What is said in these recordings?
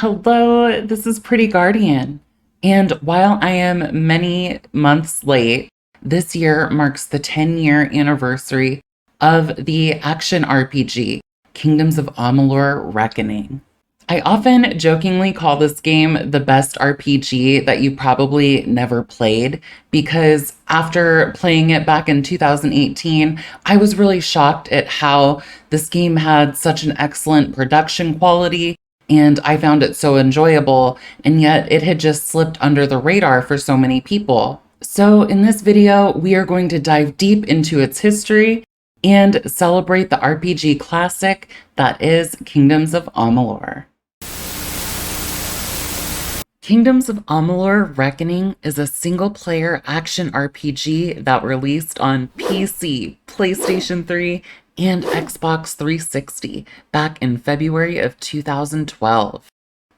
Hello, this is Pretty Guardian. And while I am many months late, this year marks the 10-year anniversary of the action RPG, Kingdoms of Amalur Reckoning. I often jokingly call this game the best RPG that you probably never played because after playing it back in 2018, I was really shocked at how this game had such an excellent production quality and I found it so enjoyable, and yet it had just slipped under the radar for so many people. So in this video, we are going to dive deep into its history and celebrate the RPG classic that is Kingdoms of Amalur. Kingdoms of Amalur Reckoning is a single-player action RPG that released on PC, PlayStation 3, and Xbox 360 back in February of 2012.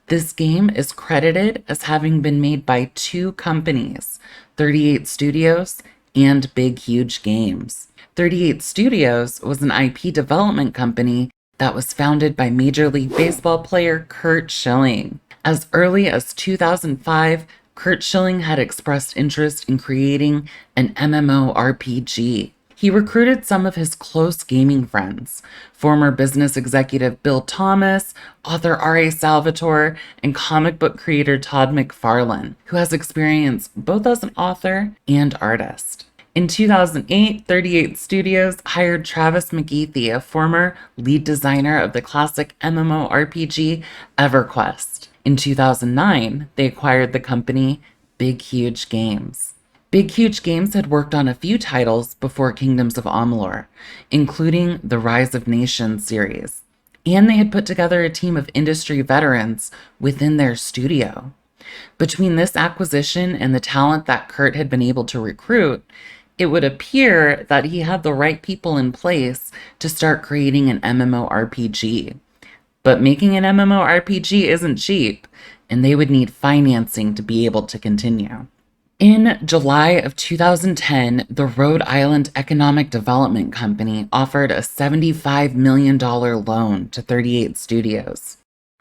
This game is credited as having been made by two companies, 38 Studios and Big Huge Games. 38 Studios was an IP development company that was founded by Major League Baseball player Curt Schilling. As early as 2005, Curt Schilling had expressed interest in creating an MMORPG. He recruited some of his close gaming friends, former business executive Bill Thomas, author R.A. Salvatore, and comic book creator Todd McFarlane, who has experience both as an author and artist. In 2008, 38 Studios hired Travis McGeethy, a former lead designer of the classic MMORPG EverQuest. In 2009, they acquired the company Big Huge Games. Big Huge Games had worked on a few titles before Kingdoms of Amalur, including the Rise of Nations series, and they had put together a team of industry veterans within their studio. Between this acquisition and the talent that Curt had been able to recruit, it would appear that he had the right people in place to start creating an MMORPG. But making an MMORPG isn't cheap, and they would need financing to be able to continue. In July of 2010, the Rhode Island Economic Development Company offered a $75 million loan to 38 Studios.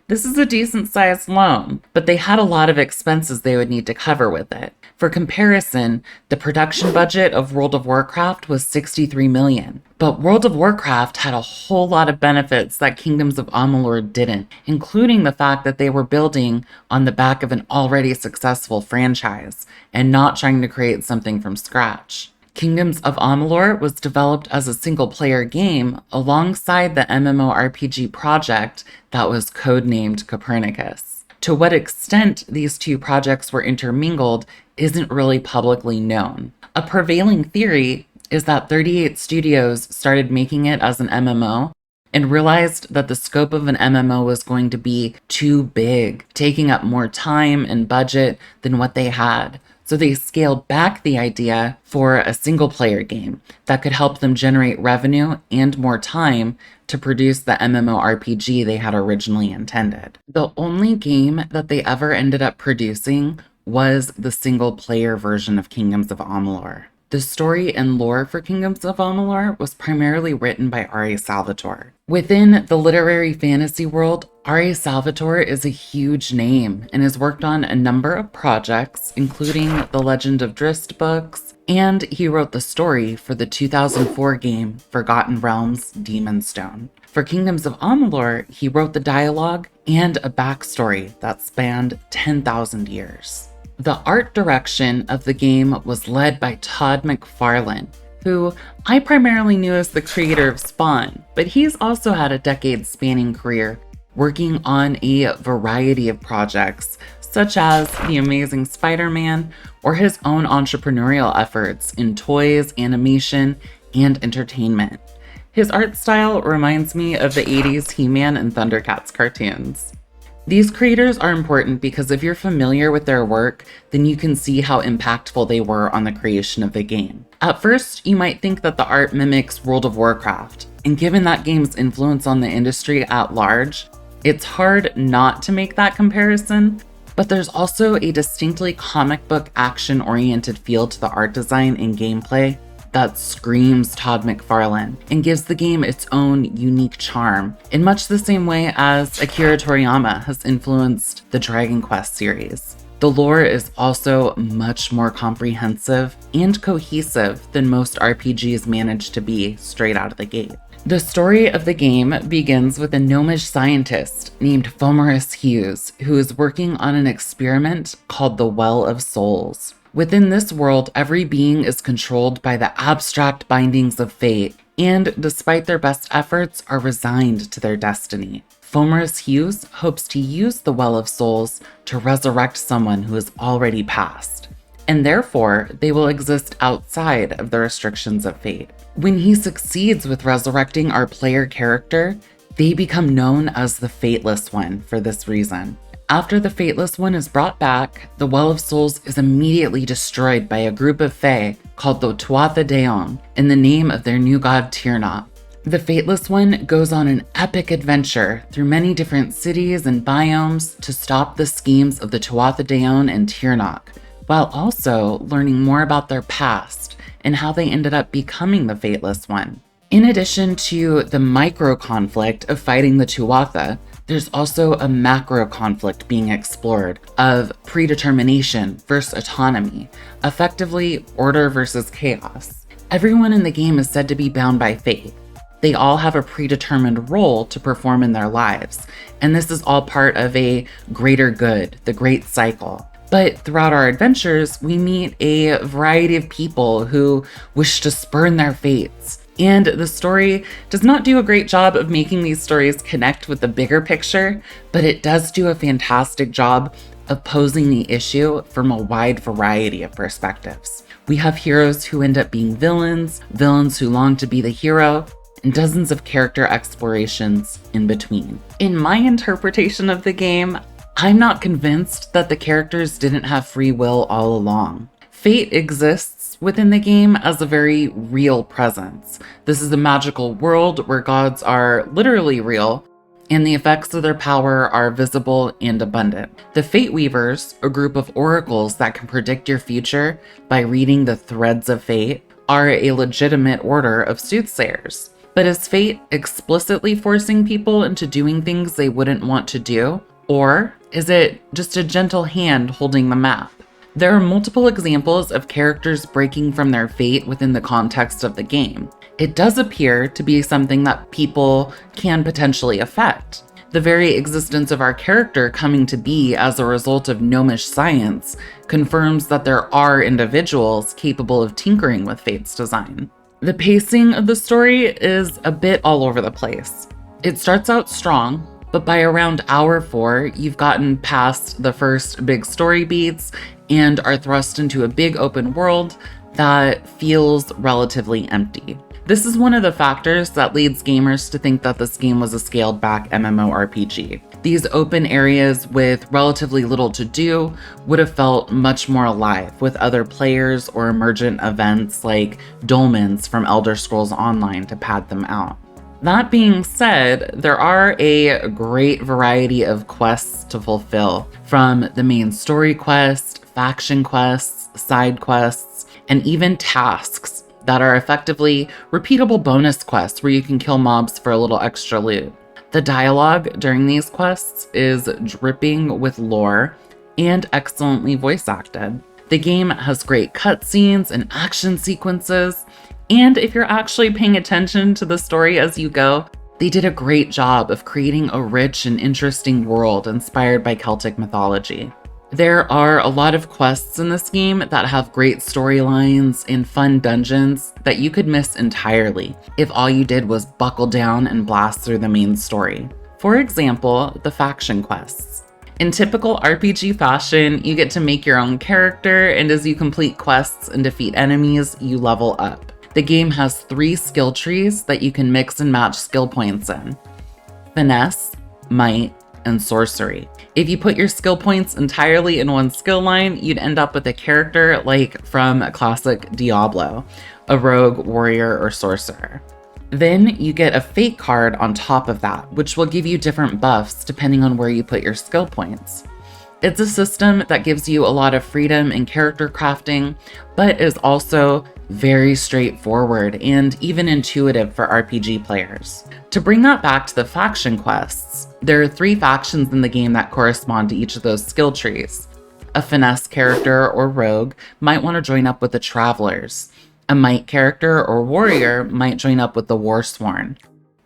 This is a decent-sized loan, but they had a lot of expenses they would need to cover with it. For comparison, the production budget of World of Warcraft was $63 million, but World of Warcraft had a whole lot of benefits that Kingdoms of Amalur didn't, including the fact that they were building on the back of an already successful franchise and not trying to create something from scratch. Kingdoms of Amalur was developed as a single-player game alongside the MMORPG project that was codenamed Copernicus. To what extent these two projects were intermingled isn't really publicly known. A prevailing theory is that 38 Studios started making it as an MMO and realized that the scope of an MMO was going to be too big, taking up more time and budget than what they had. So they scaled back the idea for a single-player game that could help them generate revenue and more time to produce the MMORPG they had originally intended. The only game that they ever ended up producing was the single-player version of Kingdoms of Amalur. The story and lore for Kingdoms of Amalur was primarily written by R.A. Salvatore. Within the literary fantasy world, R.A. Salvatore is a huge name and has worked on a number of projects, including the Legend of Drizzt books, and he wrote the story for the 2004 game Forgotten Realms: Demon's Stone. For Kingdoms of Amalur, he wrote the dialogue and a backstory that spanned 10,000 years. The art direction of the game was led by Todd McFarlane, who I primarily knew as the creator of Spawn, but he's also had a decade-spanning career working on a variety of projects, such as The Amazing Spider-Man or his own entrepreneurial efforts in toys, animation, and entertainment. His art style reminds me of the 80s He-Man and Thundercats cartoons. These creators are important because if you're familiar with their work, then you can see how impactful they were on the creation of the game. At first, you might think that the art mimics World of Warcraft, and given that game's influence on the industry at large, it's hard not to make that comparison, but there's also a distinctly comic book action-oriented feel to the art design and gameplay that screams Todd McFarlane and gives the game its own unique charm, in much the same way as Akira Toriyama has influenced the Dragon Quest series. The lore is also much more comprehensive and cohesive than most RPGs manage to be straight out of the gate. The story of the game begins with a gnomish scientist named Fomorus Hughes, who is working on an experiment called the Well of Souls. Within this world, every being is controlled by the abstract bindings of fate, and despite their best efforts, are resigned to their destiny. Fomorus Hughes hopes to use the Well of Souls to resurrect someone who has already passed, and therefore they will exist outside of the restrictions of fate. When he succeeds with resurrecting our player character, they become known as the Fateless One for this reason. After the Fateless One is brought back, the Well of Souls is immediately destroyed by a group of Fae called the Tuatha Deong in the name of their new god Tirna. The Fateless One goes on an epic adventure through many different cities and biomes to stop the schemes of the Tuatha Deong and Tirnoch, while also learning more about their past and how they ended up becoming the Fateless One. In addition to the micro conflict of fighting the Tuatha, there's also a macro conflict being explored of predetermination versus autonomy, effectively order versus chaos. Everyone in the game is said to be bound by fate. They all have a predetermined role to perform in their lives, and this is all part of a greater good, the great cycle. But throughout our adventures, we meet a variety of people who wish to spurn their fates. And the story does not do a great job of making these stories connect with the bigger picture, but it does do a fantastic job of posing the issue from a wide variety of perspectives. We have heroes who end up being villains, villains who long to be the hero, and dozens of character explorations in between. In my interpretation of the game, I'm not convinced that the characters didn't have free will all along. Fate exists within the game as a very real presence. This is a magical world where gods are literally real, and the effects of their power are visible and abundant. The Fate Weavers, a group of oracles that can predict your future by reading the threads of fate, are a legitimate order of soothsayers. But is fate explicitly forcing people into doing things they wouldn't want to do? Or is it just a gentle hand holding the map? There are multiple examples of characters breaking from their fate within the context of the game. It does appear to be something that people can potentially affect. The very existence of our character coming to be as a result of gnomish science confirms that there are individuals capable of tinkering with fate's design. The pacing of the story is a bit all over the place. It starts out strong, but by around hour 4, you've gotten past the first big story beats and are thrust into a big open world that feels relatively empty. This is one of the factors that leads gamers to think that this game was a scaled back MMORPG. These open areas with relatively little to do would have felt much more alive with other players or emergent events like dolmens from Elder Scrolls Online to pad them out. That being said, there are a great variety of quests to fulfill, from the main story quest, faction quests, side quests, and even tasks that are effectively repeatable bonus quests where you can kill mobs for a little extra loot. The dialogue during these quests is dripping with lore and excellently voice acted. The game has great cutscenes and action sequences, and if you're actually paying attention to the story as you go, they did a great job of creating a rich and interesting world inspired by Celtic mythology. There are a lot of quests in this game that have great storylines and fun dungeons that you could miss entirely if all you did was buckle down and blast through the main story. For example, the faction quests. In typical RPG fashion, you get to make your own character, and as you complete quests and defeat enemies, you level up. The game has 3 skill trees that you can mix and match skill points in: finesse, might, and sorcery. If you put your skill points entirely in one skill line, you'd end up with a character like from a classic Diablo, a rogue, warrior, or sorcerer. Then you get a fate card on top of that, which will give you different buffs depending on where you put your skill points. It's a system that gives you a lot of freedom in character crafting, but is also very straightforward and even intuitive for RPG players. To bring that back to the faction quests, there are 3 factions in the game that correspond to each of those skill trees. A finesse character or rogue might want to join up with the travelers. A might character or warrior might join up with the warsworn.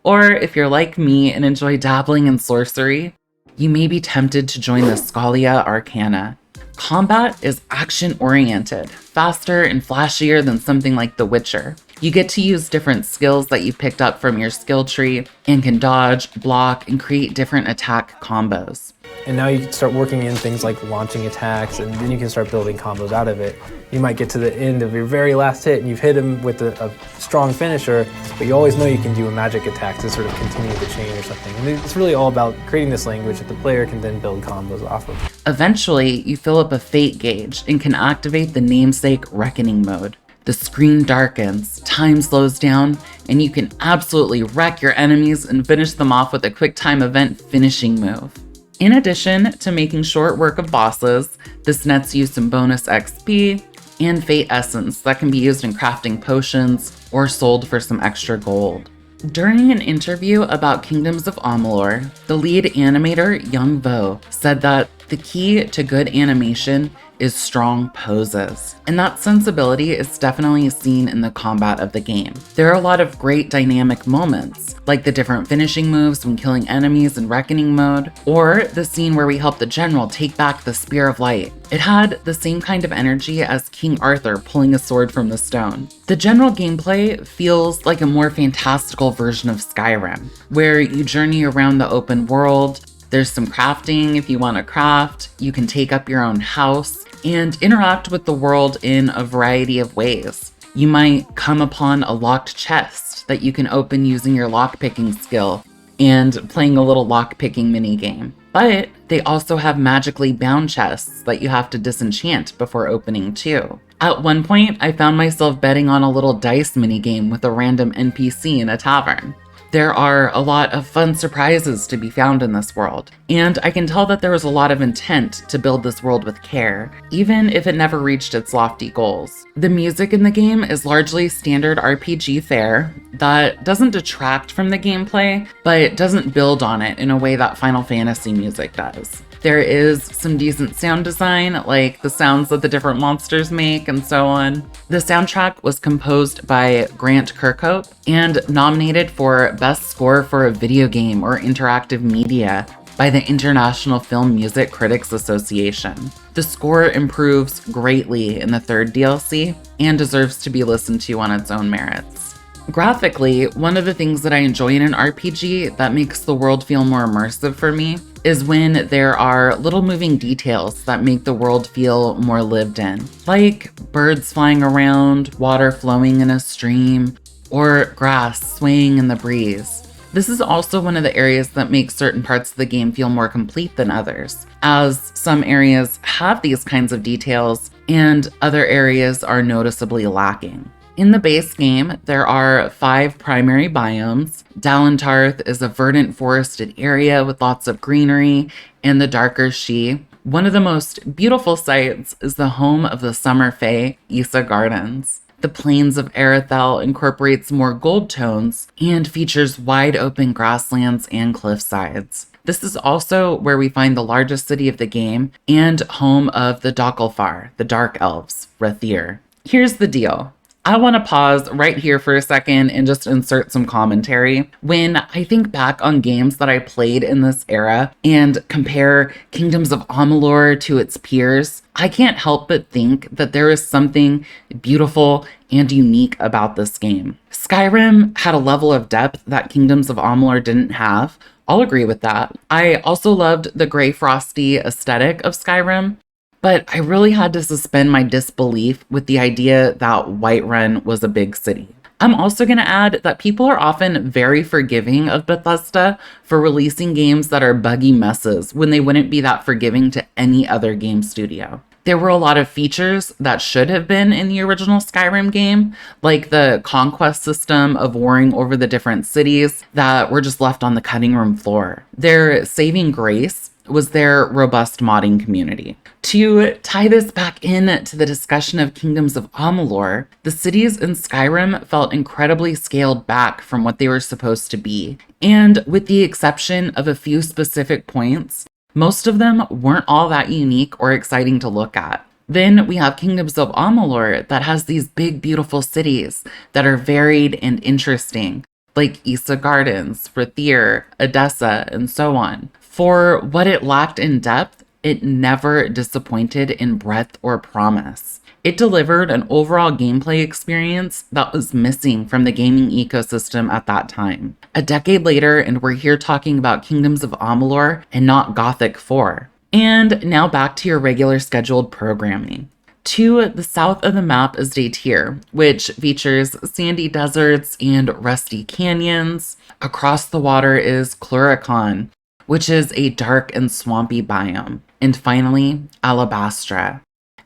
Or if you're like me and enjoy dabbling in sorcery, you may be tempted to join the Scalia Arcana. Combat is action-oriented, faster and flashier than something like The Witcher. You get to use different skills that you picked up from your skill tree and can dodge, block, and create different attack combos. And now you can start working in things like launching attacks, and then you can start building combos out of it. You might get to the end of your very last hit and you've hit him with a strong finisher, but you always know you can do a magic attack to sort of continue the chain or something. And it's really all about creating this language that the player can then build combos off of. Eventually, you fill up a fate gauge and can activate the namesake Reckoning mode. The screen darkens, time slows down, and you can absolutely wreck your enemies and finish them off with a quick time event finishing move. In addition to making short work of bosses, this nets you some bonus XP and Fate Essence that can be used in crafting potions or sold for some extra gold. During an interview about Kingdoms of Amalur, the lead animator, Young Vo, said that the key to good animation is strong poses. And that sensibility is definitely seen in the combat of the game. There are a lot of great dynamic moments, like the different finishing moves when killing enemies in Reckoning mode, or the scene where we help the general take back the Spear of Light. It had the same kind of energy as King Arthur pulling a sword from the stone. The general gameplay feels like a more fantastical version of Skyrim, where you journey around the open world. There's some crafting if you want to craft, you can take up your own house, and interact with the world in a variety of ways. You might come upon a locked chest that you can open using your lockpicking skill and playing a little lockpicking minigame. But they also have magically bound chests that you have to disenchant before opening too. At one point, I found myself betting on a little dice minigame with a random NPC in a tavern. There are a lot of fun surprises to be found in this world, and I can tell that there was a lot of intent to build this world with care, even if it never reached its lofty goals. The music in the game is largely standard RPG fare that doesn't detract from the gameplay, but doesn't build on it in a way that Final Fantasy music does. There is some decent sound design, like the sounds that the different monsters make and so on. The soundtrack was composed by Grant Kirkhope and nominated for Best Score for a Video Game or Interactive Media by the International Film Music Critics Association. The score improves greatly in the 3rd DLC and deserves to be listened to on its own merits. Graphically, one of the things that I enjoy in an RPG that makes the world feel more immersive for me is when there are little moving details that make the world feel more lived in, like birds flying around, water flowing in a stream, or grass swaying in the breeze. This is also one of the areas that makes certain parts of the game feel more complete than others, as some areas have these kinds of details and other areas are noticeably lacking. In the base game, there are 5 primary biomes. Dalentarth is a verdant forested area with lots of greenery and the darker She. One of the most beautiful sights is the home of the Summer Fae, Issa Gardens. The Plains of Erathell incorporates more gold tones and features wide open grasslands and cliffsides. This is also where we find the largest city of the game and home of the Dokalfar, the Dark Elves, Rathir. Here's the deal. I want to pause right here for a second and just insert some commentary. When I think back on games that I played in this era and compare Kingdoms of Amalur to its peers, I can't help but think that there is something beautiful and unique about this game. Skyrim had a level of depth that Kingdoms of Amalur didn't have. I'll agree with that. I also loved the gray frosty aesthetic of Skyrim, but I really had to suspend my disbelief with the idea that Whiterun was a big city. I'm also going to add that people are often very forgiving of Bethesda for releasing games that are buggy messes when they wouldn't be that forgiving to any other game studio. There were a lot of features that should have been in the original Skyrim game, like the conquest system of warring over the different cities that were just left on the cutting room floor. Their saving grace was their robust modding community. To tie this back in to the discussion of Kingdoms of Amalur, the cities in Skyrim felt incredibly scaled back from what they were supposed to be. And with the exception of a few specific points, most of them weren't all that unique or exciting to look at. Then we have Kingdoms of Amalur that has these big, beautiful cities that are varied and interesting, like Issa Gardens, Rathir, Edessa, and so on. For what it lacked in depth, it never disappointed in breadth or promise. It delivered an overall gameplay experience that was missing from the gaming ecosystem at that time. A decade later, and we're here talking about Kingdoms of Amalur and not Gothic 4. And now back to your regular scheduled programming. To the south of the map is Datir, which features sandy deserts and rusty canyons. Across the water is Klurikon, which is a dark and swampy biome. And finally, Alabastra.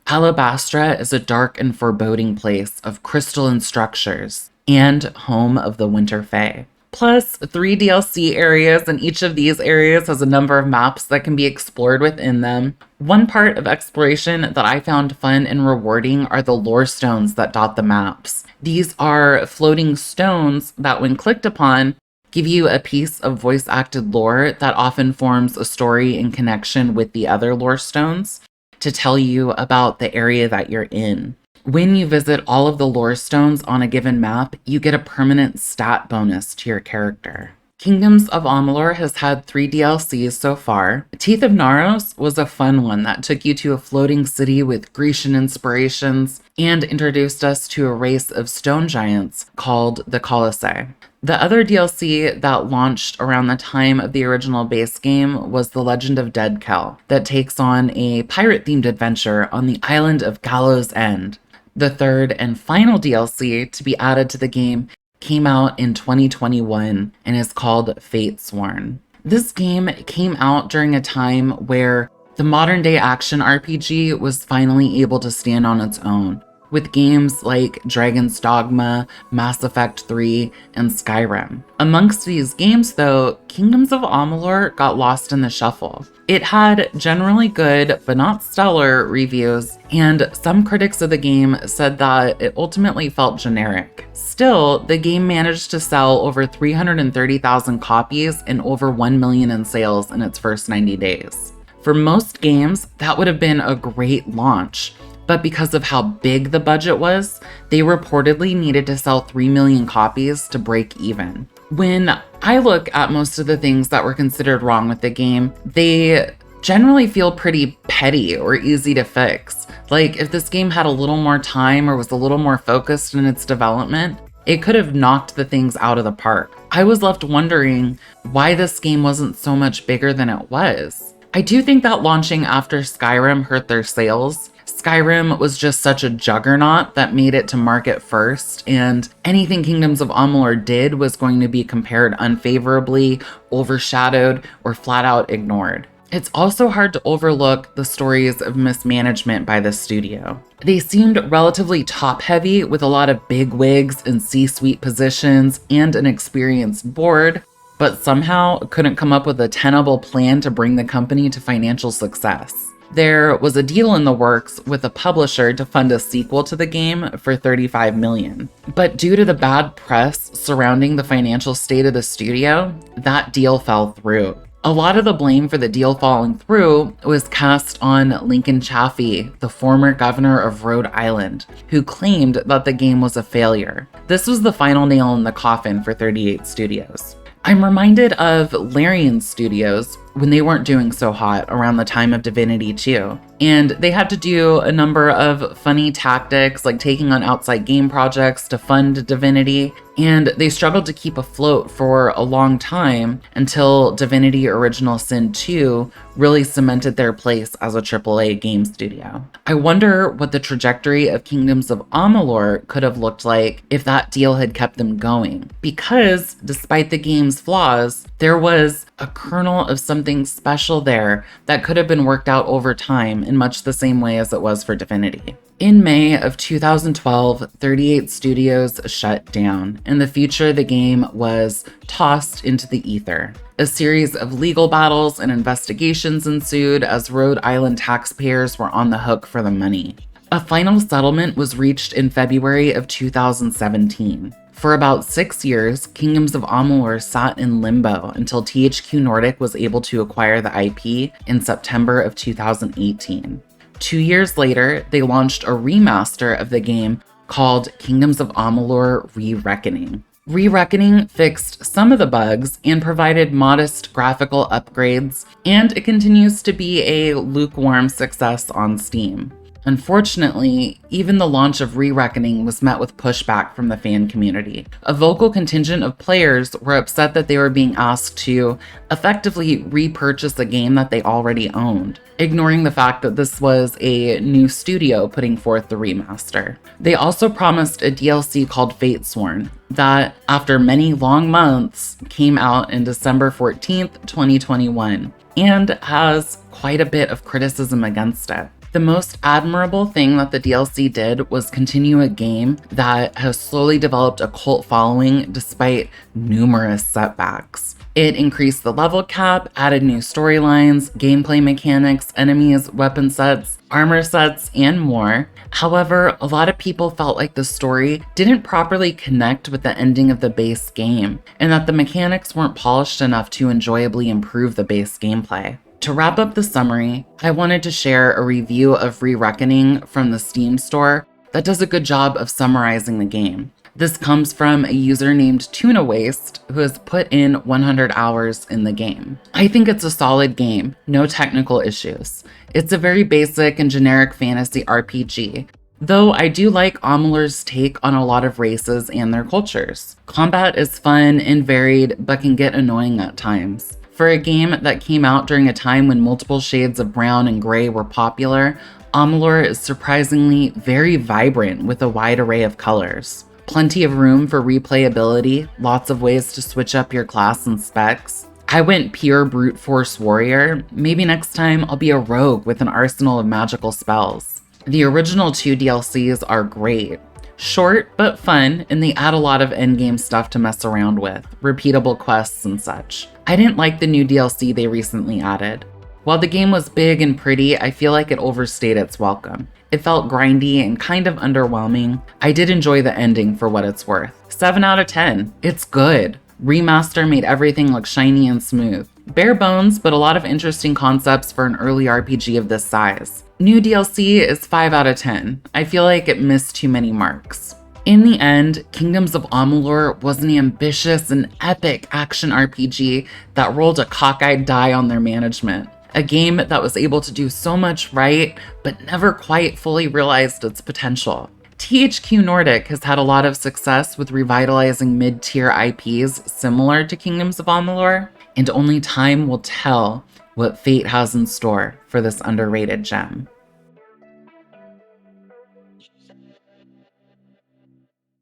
Alabastra is a dark and foreboding place of crystalline structures and home of the Winter Fae. Plus 3 DLC areas, and each of these areas has a number of maps that can be explored within them. One part of exploration that I found fun and rewarding are the lore stones that dot the maps. These are floating stones that, when clicked upon, give you a piece of voice-acted lore that often forms a story in connection with the other lore stones to tell you about the area that you're in. When you visit all of the lore stones on a given map, you get a permanent stat bonus to your character. Kingdoms of Amalur has had 3 DLCs so far. Teeth of Naros was a fun one that took you to a floating city with Grecian inspirations and introduced us to a race of stone giants called the Colossae. The other DLC that launched around the time of the original base game was The Legend of Deadkel, that takes on a pirate-themed adventure on the island of Gallows End. The third and final DLC to be added to the game came out in 2021 and is called Fatesworn. This game came out during a time where the modern-day action RPG was finally able to stand on its own, with games like Dragon's Dogma, Mass Effect 3, and Skyrim. Amongst these games, though, Kingdoms of Amalur got lost in the shuffle. It had generally good, but not stellar, reviews, and some critics of the game said that it ultimately felt generic. Still, the game managed to sell over 330,000 copies and over 1 million in sales in its first 90 days. For most games, that would have been a great launch, but because of how big the budget was, they reportedly needed to sell 3 million copies to break even. When I look at most of the things that were considered wrong with the game, they generally feel pretty petty or easy to fix. Like, if this game had a little more time or was a little more focused in its development, it could have knocked the things out of the park. I was left wondering why this game wasn't so much bigger than it was. I do think that launching after Skyrim hurt their sales. Skyrim was just such a juggernaut that made it to market first, and anything Kingdoms of Amalur did was going to be compared unfavorably, overshadowed, or flat out ignored. It's also hard to overlook the stories of mismanagement by the studio. They seemed relatively top-heavy with a lot of big wigs in C-suite positions and an experienced board, but somehow couldn't come up with a tenable plan to bring the company to financial success. There was a deal in the works with a publisher to fund a sequel to the game for $35 million. But due to the bad press surrounding the financial state of the studio, that deal fell through. A lot of the blame for the deal falling through was cast on Lincoln Chaffee, the former governor of Rhode Island, who claimed that the game was a failure. This was the final nail in the coffin for 38 Studios. I'm reminded of Larian Studios when they weren't doing so hot around the time of Divinity 2. And they had to do a number of funny tactics like taking on outside game projects to fund Divinity, and they struggled to keep afloat for a long time until Divinity Original Sin 2 really cemented their place as a AAA game studio. I wonder what the trajectory of Kingdoms of Amalur could have looked like if that deal had kept them going. Because, despite the game's flaws, There was a kernel of something special there that could have been worked out over time in much the same way as it was for Divinity. In May of 2012, 38 Studios shut down, and the future of the game was tossed into the ether. A series of legal battles and investigations ensued as Rhode Island taxpayers were on the hook for the money. A final settlement was reached in February of 2017. For about 6 years, Kingdoms of Amalur sat in limbo until THQ Nordic was able to acquire the IP in September of 2018. 2 years later, they launched a remaster of the game called Kingdoms of Amalur Re-Reckoning. Re-Reckoning fixed some of the bugs and provided modest graphical upgrades, and it continues to be a lukewarm success on Steam. Unfortunately, even the launch of Re-Reckoning was met with pushback from the fan community. A vocal contingent of players were upset that they were being asked to effectively repurchase a game that they already owned, ignoring the fact that this was a new studio putting forth the remaster. They also promised a DLC called Fatesworn that, after many long months, came out in December 14th, 2021, and has quite a bit of criticism against it. The most admirable thing that the DLC did was continue a game that has slowly developed a cult following despite numerous setbacks. It increased the level cap, added new storylines, gameplay mechanics, enemies, weapon sets, armor sets, and more. However, a lot of people felt like the story didn't properly connect with the ending of the base game, and that the mechanics weren't polished enough to enjoyably improve the base gameplay. To wrap up the summary, I wanted to share a review of Re-Reckoning from the Steam store that does a good job of summarizing the game. This comes from a user named Tuna Waste, who has put in 100 hours in the game. I think it's a solid game, no technical issues. It's a very basic and generic fantasy RPG, though I do like Amalur's take on a lot of races and their cultures. Combat is fun and varied, but can get annoying at times. For a game that came out during a time when multiple shades of brown and gray were popular, Amalur is surprisingly very vibrant with a wide array of colors. Plenty of room for replayability, lots of ways to switch up your class and specs. I went pure brute force warrior. Maybe next time I'll be a rogue with an arsenal of magical spells. The original 2 DLCs are great. Short but fun, and they add a lot of endgame stuff to mess around with, repeatable quests and such. I didn't like the new DLC they recently added. While the game was big and pretty, I feel like it overstayed its welcome. It felt grindy and kind of underwhelming. I did enjoy the ending for what it's worth. 7 out of 10. It's good. Remaster made everything look shiny and smooth. Bare bones, but a lot of interesting concepts for an early RPG of this size. New DLC is 5 out of 10. I feel like it missed too many marks. In the end, Kingdoms of Amalur was an ambitious and epic action RPG that rolled a cockeyed die on their management. A game that was able to do so much right, but never quite fully realized its potential. THQ Nordic has had a lot of success with revitalizing mid-tier IPs similar to Kingdoms of Amalur, and only time will tell what fate has in store for this underrated gem.